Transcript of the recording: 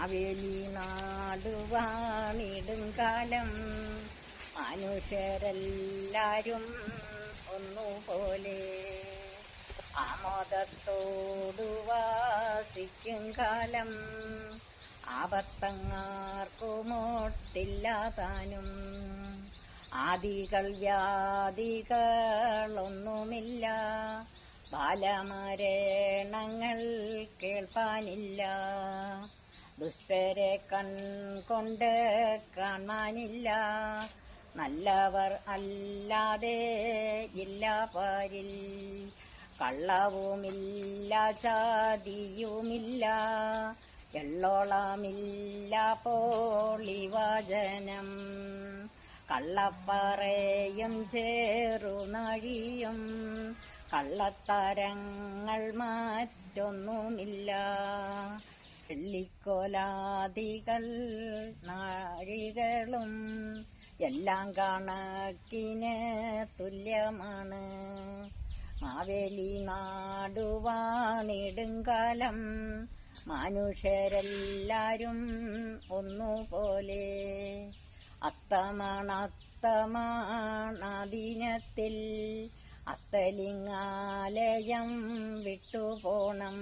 മാവേലി നാടുവാണിടും കാലം മനുഷ്യരെല്ലാരും ഒന്നുപോലെ ആമോദത്തോടു വാസിക്കും കാലം ആപത്തങ്ങാർക്കുമൊട്ടില്ലാതാനും ആദികൾ വ്യാധികളൊന്നുമില്ല ബാലമരണങ്ങൾ കേൾപ്പാനില്ല ദുഷ്ടരെ കൺകൊണ്ട് കാണാനില്ല നല്ലവർ അല്ലാതെ ഇല്ല പാരിൽ കള്ളവുമില്ല ചതിയുമില്ല എള്ളോളമില്ല പോളിവചനം കള്ളപ്പറയും ചേറുനഴിയും കള്ളത്തരങ്ങൾ മറ്റൊന്നുമില്ല വെള്ളിക്കോലാദികൾ നാഴികളും എല്ലാം കണക്കിന് തുല്യമാണ് മാവേലി നാടുവാണിടുങ്കാലം മനുഷ്യരെല്ലാരും ഒന്നുപോലെ അത്തമാണദിനത്തിൽ അത്തലിംഗാലയം വിട്ടുപോണം